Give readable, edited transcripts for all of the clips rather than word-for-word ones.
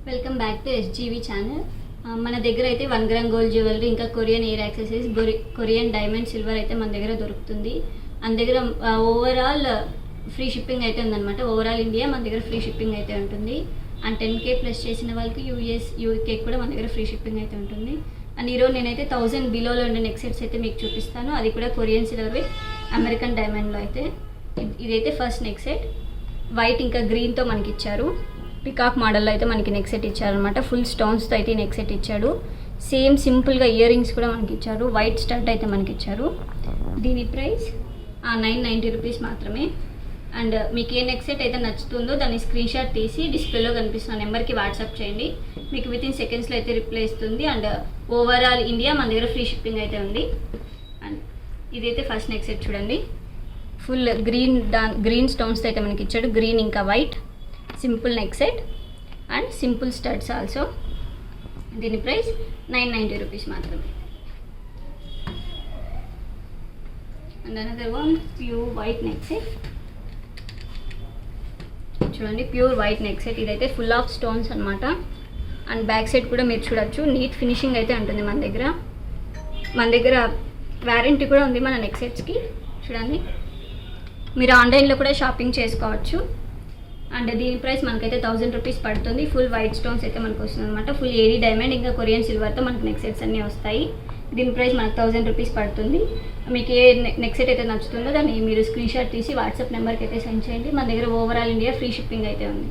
Welcome back to SGV channel. మన దగ్గర అయితే 1 గ్రామ్ గోల్డ్ జ్యువెలరీ, ఇంకా Korean year accessories, Korean diamond, silver అయితే మన దగ్గర దొరుకుతుంది. మన దగ్గర ఓవరాల్ ఫ్రీ షిప్పింగ్ అయితే ఉందన్నమాట. ఓవరాల్ ఇండియా మన దగ్గర ఫ్రీ షిప్పింగ్ అయితే ఉంటుంది. అండ్ 10K ప్లస్ చేసిన వాళ్ళకి యూకే కూడా మన దగ్గర ఫ్రీ షిప్పింగ్ అయితే ఉంటుంది. అండ్ ఈరోజు నేనైతే 1000 బిలోలో ఉండే నెక్ సెట్స్ అయితే మీకు చూపిస్తాను. అది కూడా కొరియన్ సిల్వర్ విత్ అమెరికన్ డైమండ్లో అయితే. ఇదైతే ఫస్ట్ నెక్ సెట్ వైట్ ఇంకా గ్రీన్తో మనకి ఇచ్చారు. పికాక్ మోడల్లో అయితే మనకి నెక్ సెట్ ఇచ్చారనమాట. ఫుల్ స్టోన్స్తో అయితే నెక్ సెట్ ఇచ్చాడు. సేమ్ సింపుల్గా ఇయర్ రింగ్స్ కూడా మనకి ఇచ్చారు. వైట్ స్టడ్ అయితే మనకి ఇచ్చారు. దీని ప్రైస్ 990 రూపీస్ మాత్రమే. అండ్ మీకు ఏ నెక్ సెట్ అయితే నచ్చుతుందో దాన్ని స్క్రీన్ షాట్ తీసి డిస్ప్లేలో కనిపిస్తున్న నెంబర్కి వాట్సాప్ చేయండి. మీకు వితిన్ సెకండ్స్లో అయితే రిప్లై ఇస్తుంది. అండ్ ఓవరాల్ ఇండియా మన దగ్గర ఫ్రీ షిప్పింగ్ అయితే ఉంది. అండ్ ఇదైతే ఫస్ట్ నెక్ సెట్ చూడండి. ఫుల్ గ్రీన్ స్టోన్స్తో అయితే మనకి ఇచ్చాడు. గ్రీన్ ఇంకా white simple neck set and simple studs also. దీని ప్రైస్ 990 రూపీస్ మాత్రమే. And another one pure white neck set చూడండి. ప్యూర్ వైట్ నెక్ సెట్ ఇదైతే ఫుల్ ఆఫ్ స్టోన్స్ అనమాట. అండ్ బ్యాక్ సైడ్ కూడా మీరు చూడొచ్చు. నీట్ ఫినిషింగ్ అయితే ఉంటుంది మన దగ్గర వారంటీ కూడా ఉంది మన నెక్ సెట్స్కి. చూడండి, మీరు ఆన్లైన్లో కూడా షాపింగ్ చేసుకోవచ్చు. అండ్ దీని ప్రైస్ మనకైతే 1000 రూపీస్ పడుతుంది. ఫుల్ వైట్ స్టోన్స్ అయితే మనకు వస్తుంది అనమాట. ఫుల్ ఏడీ డైమండ్ ఇంకా కొరియన్ సిల్వర్తో మనకు నెక్ సెట్స్ అన్నీ వస్తాయి. దీని ప్రైస్ మనకు 1000 రూపీస్ పడుతుంది. మీకు ఏ నెక్ సెట్ అయితే నచ్చుతుందో దాన్ని మీరు స్క్రీన్ షాట్ తీసి వాట్సాప్ నెంబర్కి అయితే సెండ్ చేయండి. మన దగ్గర ఓవరాల్ ఇండియా ఫ్రీ షిప్పింగ్ అయితే ఉంది.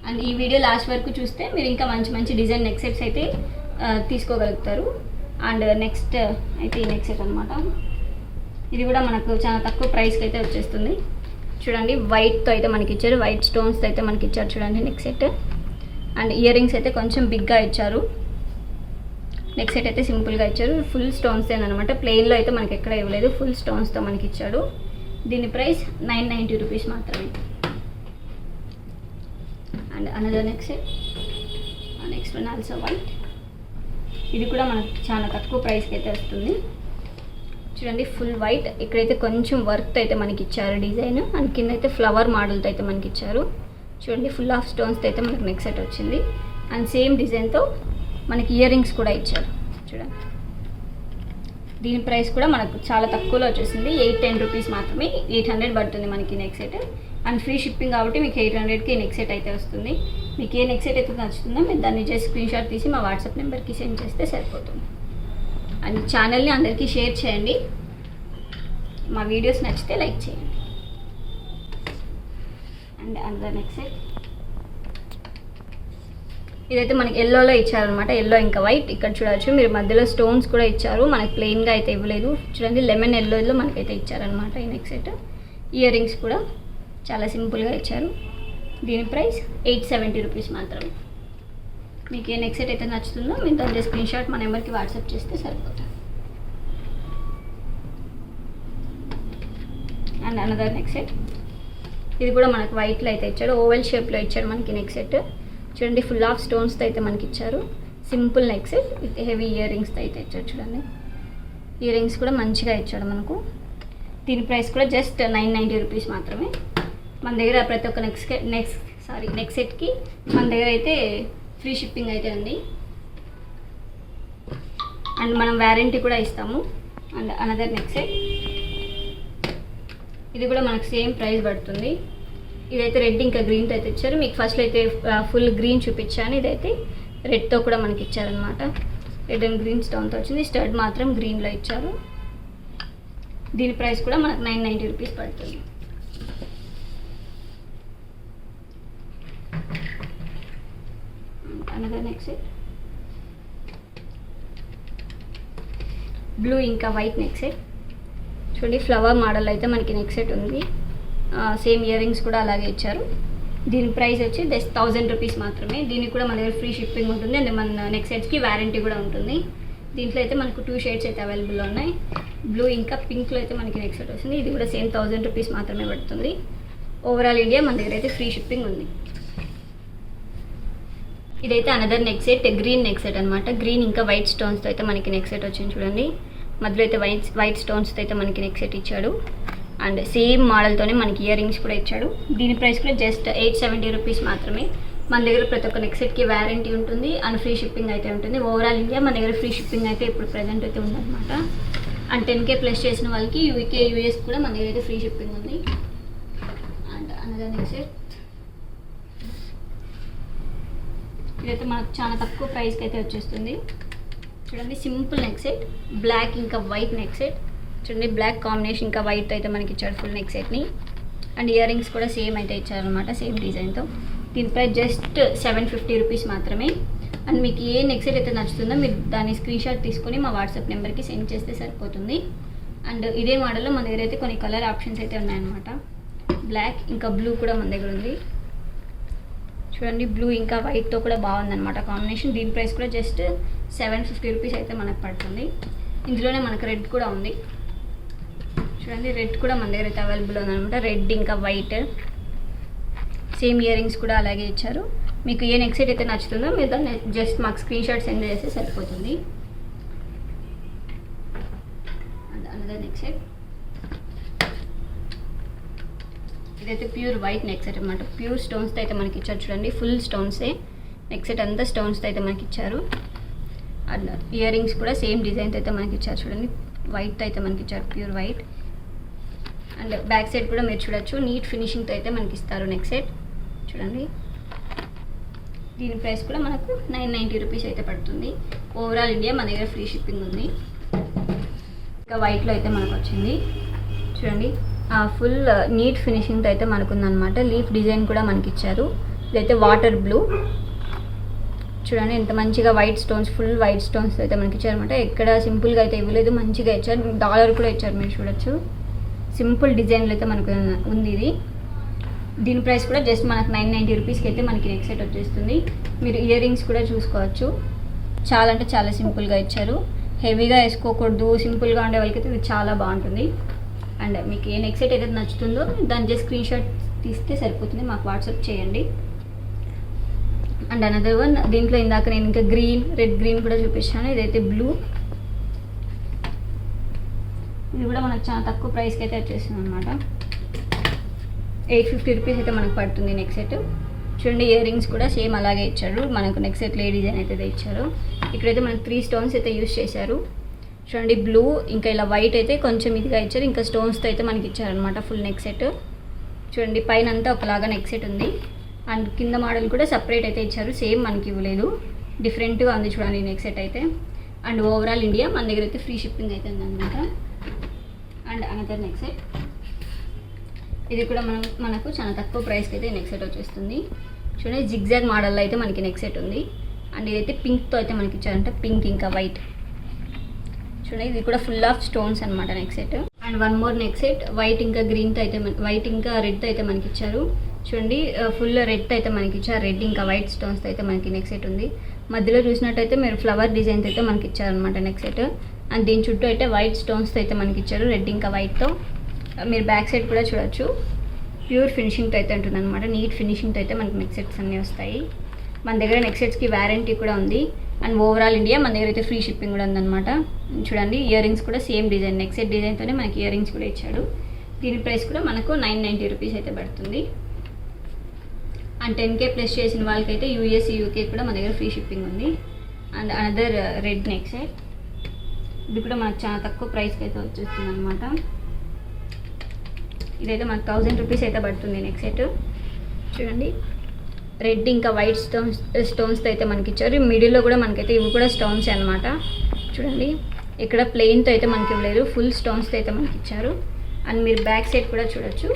అండ్ ఈ వీడియో లాస్ట్ వరకు చూస్తే మీరు ఇంకా మంచి మంచి డిజైన్ నెక్ సెట్స్ అయితే తీసుకోగలుగుతారు. అండ్ నెక్స్ట్ అయితే ఈ నెక్ సెట్ అనమాట. ఇది కూడా మనకు చాలా తక్కువ ప్రైస్కి అయితే వచ్చేస్తుంది. చూడండి, వైట్తో అయితే మనకి ఇచ్చారు. వైట్ స్టోన్స్తో అయితే మనకి ఇచ్చారు చూడండి neck set. And ear rings అయితే కొంచెం బిగ్గా ఇచ్చారు. నెక్ సెట్ అయితే సింపుల్గా ఇచ్చారు. ఫుల్ స్టోన్స్ అనమాట. ప్లెయిన్లో అయితే మనకి ఎక్కడ ఇవ్వలేదు. ఫుల్ స్టోన్స్తో మనకి ఇచ్చాడు. దీని ప్రైస్ 990 రూపీస్ మాత్రమే. And another neck set, next one also white. ఇది కూడా మనకు చాలా తక్కువ ప్రైస్కి అయితే వస్తుంది. చూడండి, ఫుల్ వైట్. ఇక్కడైతే కొంచెం వర్క్ అయితే మనకి ఇచ్చారు డిజైన్. అండ్ కింద అయితే ఫ్లవర్ మోడల్తో అయితే మనకి ఇచ్చారు. చూడండి, ఫుల్ ఆఫ్ స్టోన్స్తో అయితే మనకి నెక్ సెట్ వచ్చింది. అండ్ సేమ్ డిజైన్తో మనకి ఇయర్ రింగ్స్ కూడా ఇచ్చారు. చూడండి, దీని ప్రైస్ కూడా మనకు చాలా తక్కువలో వచ్చేసింది. 810 రూపీస్ మాత్రమే. 800 పడుతుంది మనకి neck set. And free shipping కాబట్టి మీకు 800కి నెక్ సెట్ అయితే వస్తుంది. మీకు ఏ నెక్ సెట్ అయితే నచ్చుతుందో మీరు దాన్ని జస్ట్ స్క్రీన్ షాట్ తీసి మా వాట్సాప్ నెంబర్కి సెండ్ చేస్తే సరిపోతుంది. అండ్ ఛానల్ని అందరికీ షేర్ చేయండి. మా వీడియోస్ నచ్చితే లైక్ చేయండి. అండ్ అందర్ నెక్స్ట్ సెట్ ఇదైతే మనకి ఎల్లోలో ఇచ్చారనమాట. ఎల్లో ఇంకా వైట్. ఇక్కడ చూడవచ్చు మీరు మధ్యలో స్టోన్స్ కూడా ఇచ్చారు. మనకి ప్లెయిన్గా అయితే ఇవ్వలేదు. చూడండి, లెమన్ ఎల్లోలో మనకైతే ఇచ్చారనమాట ఈ నెక్ సెట్. ఇయర్ రింగ్స్ కూడా చాలా సింపుల్గా ఇచ్చారు. దీని ప్రైస్ 870 రూపీస్ మాత్రమే. మీకు ఏ నెక్ సెట్ అయితే నచ్చుతుందో మీరు దాని స్క్రీన్ షాట్ మా నెంబర్కి వాట్సాప్ చేస్తే సరిపోతుంది. And another neck set. ఇది కూడా మనకు వైట్లో అయితే ఇచ్చాడు. ఓవెల్ షేప్లో ఇచ్చాడు మనకి నెక్ సెట్. చూడండి, ఫుల్ ఆఫ్ స్టోన్స్తో అయితే మనకి ఇచ్చారు. Simple neck set with heavy ear రింగ్స్తో అయితే ఇచ్చాడు. చూడండి, ఇయర్ రింగ్స్ కూడా మంచిగా ఇచ్చాడు మనకు. దీని ప్రైస్ కూడా జస్ట్ 990 రూపీస్ మాత్రమే. మన దగ్గర ప్రతి ఒక్క నెక్ సెట్కి మన దగ్గర అయితే ఫ్రీ షిప్పింగ్ అయితే ఉంది. అండ్ మనం వారంటీ కూడా ఇస్తాము. And another neck set. ఇది కూడా మనకు సేమ్ ప్రైస్ పడుతుంది. ఇదైతే రెడ్ ఇంకా గ్రీన్తో అయితే ఇచ్చారు. మీకు ఫస్ట్లో అయితే ఫుల్ గ్రీన్ చూపించాను. ఇదైతే రెడ్తో కూడా మనకి ఇచ్చారనమాట. రెడ్ అండ్ గ్రీన్ స్టోన్తో వచ్చింది. స్టడ్ మాత్రం గ్రీన్లో ఇచ్చారు. దీని ప్రైస్ కూడా మనకు 990 రూపీస్ పడుతుంది. అనదర్ నెక్స్ట్ సెట్ బ్లూ ఇంకా వైట్ నెక్ సెట్. చూడండి, ఫ్లవర్ మోడల్ అయితే మనకి నెక్ సెట్ ఉంది. సేమ్ ఇయర్ రింగ్స్ కూడా అలాగే ఇచ్చారు. దీని ప్రైస్ వచ్చి 1000 రూపీస్ మాత్రమే. దీనికి కూడా మన దగ్గర ఫ్రీ షిప్పింగ్ ఉంటుంది. అండ్ మన నెక్ సెట్స్కి వారంటీ కూడా ఉంటుంది. దీంట్లో అయితే మనకు 2 షేడ్స్ అయితే అవైలబుల్ ఉన్నాయి. బ్లూ ఇంకా పింక్లో అయితే మనకి నెక్ సెట్ వస్తుంది. ఇది కూడా సేమ్ 1000 రూపీస్ మాత్రమే పడుతుంది. ఓవరాల్ ఇండియా మన దగ్గర అయితే ఫ్రీ షిప్పింగ్ ఉంది. ఇదైతే another neck set, green neck set అనమాట. గ్రీన్ ఇంకా వైట్ స్టోన్స్తో అయితే మనకి నెక్ సెట్ వచ్చింది. చూడండి, మధ్యలో అయితే వైట్ స్టోన్స్తో అయితే మనకి నెక్ సెట్ ఇచ్చాడు. అండ్ సేమ్ మోడల్తోనే మనకి ఇయర్ రింగ్స్ కూడా ఇచ్చాడు. దీని ప్రైస్ కూడా జస్ట్ 870 రూపీస్ మాత్రమే. మన దగ్గర ప్రతి ఒక్క నెక్ సెట్కి వ్యారంటీ ఉంటుంది అండ్ ఫ్రీ షిప్పింగ్ అయితే ఉంటుంది. ఓవరాల్ ఇండియా మన దగ్గర ఫ్రీ షిప్పింగ్ అయితే ఇప్పుడు ప్రజెంట్ అయితే ఉందన్నమాట. అండ్ 10K ప్లస్ చేసిన వాళ్ళకి యూకే యూఎస్ కూడా మన దగ్గర అయితే ఫ్రీ షిప్పింగ్ ఉంది. అండ్ అనదర్ నెక్ సెట్ ఇదైతే మనకు చాలా తక్కువ ప్రైస్కి అయితే వచ్చేస్తుంది. చూడండి సింపుల్ నెక్ సెట్, బ్లాక్ ఇంకా వైట్ నెక్ సెట్. చూడండి బ్లాక్ కాంబినేషన్ ఇంకా వైట్ అయితే మనకి ఇచ్చాడు ఫుల్ నెక్ సెట్ని. అండ్ ఇయర్ రింగ్స్ కూడా సేమ్ అయితే ఇచ్చారనమాట, సేమ్ డిజైన్తో. దీని ప్రైస్ జస్ట్ 750 రూపీస్ మాత్రమే. అండ్ మీకు ఏ నెక్ సెట్ అయితే నచ్చుతుందో మీరు దాన్ని స్క్రీన్ షాట్ తీసుకొని మా వాట్సాప్ నెంబర్కి సెండ్ చేస్తే సరిపోతుంది. అండ్ ఇదే మోడల్లో మన దగ్గర అయితే కొన్ని కలర్ ఆప్షన్స్ అయితే ఉన్నాయన్నమాట. బ్లాక్ ఇంకా బ్లూ కూడా మన దగ్గర ఉంది. చూడండి బ్లూ ఇంకా వైట్తో కూడా బాగుందన్నమాట కాంబినేషన్. దీని ప్రైస్ కూడా జస్ట్ 750 రూపీస్ అయితే మనకు పడుతుంది. ఇందులోనే మనకు రెడ్ కూడా ఉంది. చూడండి రెడ్ కూడా మన దగ్గర అయితే అవైలబుల్ ఉందన్నమాట. రెడ్ ఇంకా వైట్ సేమ్ ఇయర్ రింగ్స్ కూడా అలాగే ఇచ్చారు. మీకు ఏ నెక్ సెట్ అయితే నచ్చుతుందో మీరు దాన్ని జస్ట్ మాకు స్క్రీన్ షాట్ సెండ్ చేస్తే సరిపోతుంది. అనదర్ నెక్ సెట్ ఇదైతే ప్యూర్ వైట్ నెక్ సెట్ అనమాట. ప్యూర్ స్టోన్స్తో అయితే మనకి ఇచ్చారు. చూడండి ఫుల్ స్టోన్సే నెక్ సెట్ అంతా స్టోన్స్తో అయితే మనకి ఇచ్చారు. అండ్ ఇయర్ రింగ్స్ కూడా సేమ్ డిజైన్తో అయితే మనకి ఇచ్చారు. చూడండి వైట్తో అయితే మనకి ఇచ్చారు, pure white. And back side కూడా మీరు చూడొచ్చు నీట్ ఫినిషింగ్తో అయితే మనకి ఇస్తారు నెక్ సెట్. చూడండి దీని ప్రైస్ కూడా మనకు 990 రూపీస్ అయితే పడుతుంది. ఓవరాల్ ఇండియా మన దగ్గర ఫ్రీ షిప్పింగ్ ఉంది. ఇంకా వైట్లో అయితే మనకు వచ్చింది. చూడండి ఫుల్ నీట్ ఫినిషింగ్తో అయితే మనకు ఉందన్నమాట. లీఫ్ డిజైన్ కూడా మనకి ఇచ్చారు. ఇదైతే వాటర్ బ్లూ. చూడండి ఎంత మంచిగా white stones, full white stones అయితే మనకి ఇచ్చారనమాట. ఎక్కడ సింపుల్గా అయితే ఇవ్వలేదు, మంచిగా ఇచ్చారు. డాలర్ కూడా ఇచ్చారు, మీరు చూడొచ్చు. సింపుల్ డిజైన్లో అయితే మనకు ఉంది ఇది. దీని ప్రైస్ కూడా జస్ట్ మనకు 990 రూపీస్కి అయితే మనకి నెక్ సెట్ వచ్చేస్తుంది. మీరు ఇయర్ రింగ్స్ కూడా చూసుకోవచ్చు. చాలా అంటే చాలా సింపుల్గా ఇచ్చారు. హెవీగా వేసుకోకూడదు, సింపుల్గా ఉండే వాళ్ళకి అయితే ఇది చాలా బాగుంటుంది. అండ్ మీకు ఏ నెక్ సెట్ అయితే నచ్చుతుందో దాన్ని జస్ట్ స్క్రీన్ షాట్ తీస్తే సరిపోతుంది, మాకు వాట్సాప్ చేయండి. అండ్ అనదర్ వన్, దీంట్లో ఇందాక నేను ఇంకా గ్రీన్, రెడ్ గ్రీన్ కూడా చూపించాను. ఇదైతే బ్లూ. ఇది కూడా మనకు చాలా తక్కువ ప్రైస్కి అయితే వచ్చేస్తుంది అనమాట. 850 రూపీస్ అయితే మనకు పడుతుంది నెక్ సెట్. చూడండి ఇయర్ రింగ్స్ కూడా సేమ్ అలాగే ఇచ్చారు. మనకు నెక్ సెట్లో ఏ డిజైన్ అయితే ఇచ్చారు. ఇక్కడైతే మనకు 3 స్టోన్స్ అయితే యూస్ చేశారు. చూడండి బ్లూ ఇంకా ఇలా వైట్ అయితే కొంచెం ఇదిగా ఇచ్చారు. ఇంకా స్టోన్స్తో అయితే మనకి ఇచ్చారనమాట ఫుల్ నెక్ సెట్. చూడండి పైన అంతా ఒకలాగా నెక్ సెట్ ఉంది. అండ్ కింద మోడల్ కూడా సపరేట్ అయితే ఇచ్చారు, సేమ్ మనకి ఇవ్వలేదు, డిఫరెంట్గా ఉంది చూడండి నెక్ సెట్ అయితే. అండ్ ఓవరాల్ ఇండియా మన దగ్గర అయితే ఫ్రీ షిప్పింగ్ అయితే ఉందన్నమాట. అండ్ అనదర్ నెక్ సెట్, ఇది కూడా మనకు చాలా తక్కువ ప్రైస్కి అయితే నెక్ సెట్ వచ్చేస్తుంది. చూడండి జిగ్జాగ్ మోడల్లో అయితే మనకి నెక్ సెట్ ఉంది. అండ్ ఇదైతే పింక్తో అయితే మనకి ఇచ్చారంటే పింక్ ఇంకా వైట్. చూడండి ఇది కూడా ఫుల్ ఆఫ్ స్టోన్స్ అనమాట neck set. And one more neck set white ఇంకా గ్రీన్తో అయితే వైట్ ఇంకా రెడ్తో అయితే మనకి ఇచ్చారు. చూడండి ఫుల్ రెడ్ అయితే మనకి ఇచ్చారు. రెడ్ ఇంకా వైట్ స్టోన్స్తో అయితే మనకి నెక్ సెట్ ఉంది. మధ్యలో చూసినట్టయితే మీరు ఫ్లవర్ డిజైన్తో అయితే మనకి ఇచ్చారనమాట నెక్ సెట్. అండ్ దీని చుట్టూ అయితే వైట్ స్టోన్స్తో అయితే మనకి ఇచ్చారు, రెడ్ ఇంకా వైట్తో. మీరు బ్యాక్ సైడ్ కూడా చూడొచ్చు ప్యూర్ ఫినిషింగ్తో అయితే ఉంటుంది అనమాట. నీట్ ఫినిషింగ్తో అయితే మనకి నెక్ సెట్స్ అన్నీ వస్తాయి. మన దగ్గర నెక్ సెట్స్కి వ్యారంటీ కూడా ఉంది. అండ్ ఓవరాల్ ఇండియా మన దగ్గర అయితే ఫ్రీ షిప్పింగ్ కూడా ఉందన్నమాట. చూడండి ఇయర్ రింగ్స్ కూడా సేమ్ డిజైన్, నెక్ సెట్ డిజైన్తోనే మనకి ఇయర్ రింగ్స్ కూడా ఇచ్చాడు. దీని ప్రైస్ కూడా మనకు 990 రూపీస్ అయితే పడుతుంది. అండ్ 10K ప్లస్ చేసిన వాళ్ళకైతే యూఎస్ యూకే కూడా మన దగ్గర ఫ్రీ షిప్పింగ్ ఉంది. And another red neck set, ఇది కూడా మనకు చాలా తక్కువ ప్రైస్కి అయితే వచ్చేస్తుంది అనమాట. ఇదైతే మనకు 1000 రూపీస్ అయితే పడుతుంది నెక్ సెట్. చూడండి రెడ్ ఇంకా వైట్ స్టోన్స్తో అయితే మనకి ఇచ్చారు. మిడిల్లో కూడా మనకైతే ఇవి కూడా స్టోన్స్ అనమాట. చూడండి ఇక్కడ ప్లెయిన్తో అయితే మనకి ఇవ్వలేదు, ఫుల్ స్టోన్స్తో అయితే మనకి ఇచ్చారు. అండ్ మీరు బ్యాక్ సైడ్ కూడా చూడొచ్చు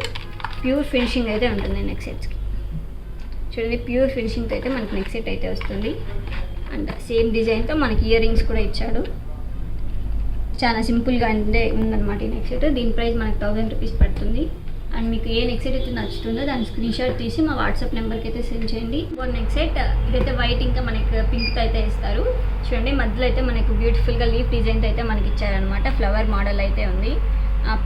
ప్యూర్ ఫినిషింగ్ అయితే ఉంటుంది నెక్ సెట్స్కి. చూడండి ప్యూర్ ఫినిషింగ్తో అయితే మనకి నెక్ సెట్ అయితే వస్తుంది. అండ్ సేమ్ డిజైన్తో మనకి ఇయర్ రింగ్స్ కూడా ఇచ్చాడు. చాలా సింపుల్గా ఉందన్నమాట ఈ నెక్ సెట్. దీని ప్రైస్ మనకు 1000 రూపీస్ పడుతుంది. అండ్ మీకు ఏ నెక్ సెట్ అయితే నచ్చుతుందో దాని స్క్రీన్ షాట్ తీసి మా వాట్సాప్ నెంబర్కి అయితే సెండ్ చేయండి. వన్ నెక్ సెట్ ఇదైతే వైట్ ఇంకా మనకి పింక్తో అయితే ఇస్తారు. చూడండి మధ్యలో అయితే మనకు బ్యూటిఫుల్గా లీఫ్ డిజైన్తో అయితే మనకి ఇచ్చారనమాట. ఫ్లవర్ మోడల్ అయితే ఉంది.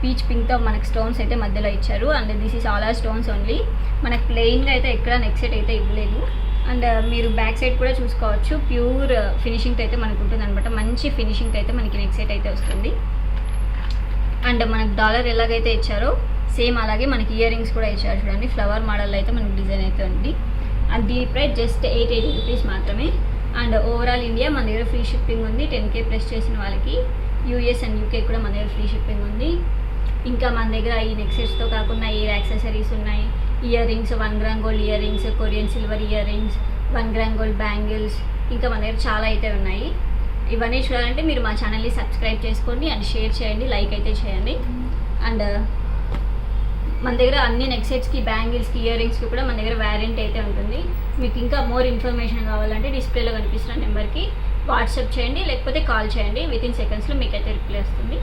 పీచ్ పింక్తో మనకి స్టోన్స్ అయితే మధ్యలో ఇచ్చారు. And this is all are stones only. మనకు ప్లెయిన్గా అయితే ఎక్కడ నెక్ సెట్ అయితే ఇవ్వలేదు. అండ్ మీరు బ్యాక్ సైడ్ కూడా చూసుకోవచ్చు ప్యూర్ ఫినిషింగ్తో అయితే మనకు ఉంటుంది అనమాట. మంచి ఫినిషింగ్తో అయితే మనకి నెక్ సెట్ అయితే వస్తుంది. అండ్ మనకు డాలర్ ఎలాగైతే ఇచ్చారో సేమ్ అలాగే మనకి ఇయర్ రింగ్స్ కూడా ఇచ్చారు చూడండి. ఫ్లవర్ మోడల్ అయితే మనకి డిజైన్ అయితే ఉంది. అండ్ దీని ప్రైస్ జస్ట్ 880 రూపీస్ మాత్రమే. అండ్ ఓవరాల్ ఇండియా మన దగ్గర ఫ్రీ షిప్పింగ్ ఉంది. 10K ప్రెస్ చేసిన వాళ్ళకి యూఎస్ అండ్ యూకే కూడా మన దగ్గర ఫ్రీ షిప్పింగ్ ఉంది. ఇంకా మన దగ్గర ఈ నెక్ సెట్స్తో కాకుండా ఇయర్ యాక్సెసరీస్ ఉన్నాయి. Ear rings, 1 gram gold ear rings, Korean silver ear rings, 1 gram gold bangles, ఇంకా మన దగ్గర చాలా అయితే ఉన్నాయి. ఇవన్నీ చూడాలంటే మీరు మా ఛానల్ని సబ్స్క్రైబ్ చేసుకోండి అండ్ షేర్ చేయండి, లైక్ అయితే చేయండి. అండ్ మన దగ్గర అన్ని నెక్ సెట్స్కి, బ్యాంగిల్స్కి, ఇయర్ రింగ్స్కి కూడా మన దగ్గర వ్యారెంటీ అయితే ఉంటుంది. మీకు ఇంకా మోర్ ఇన్ఫర్మేషన్ కావాలంటే డిస్ప్లేలో కనిపిస్తున్న నెంబర్కి వాట్సాప్ చేయండి, లేకపోతే కాల్ చేయండి. వితిన్ సెకండ్స్లో మీకైతే రిప్లై వస్తుంది.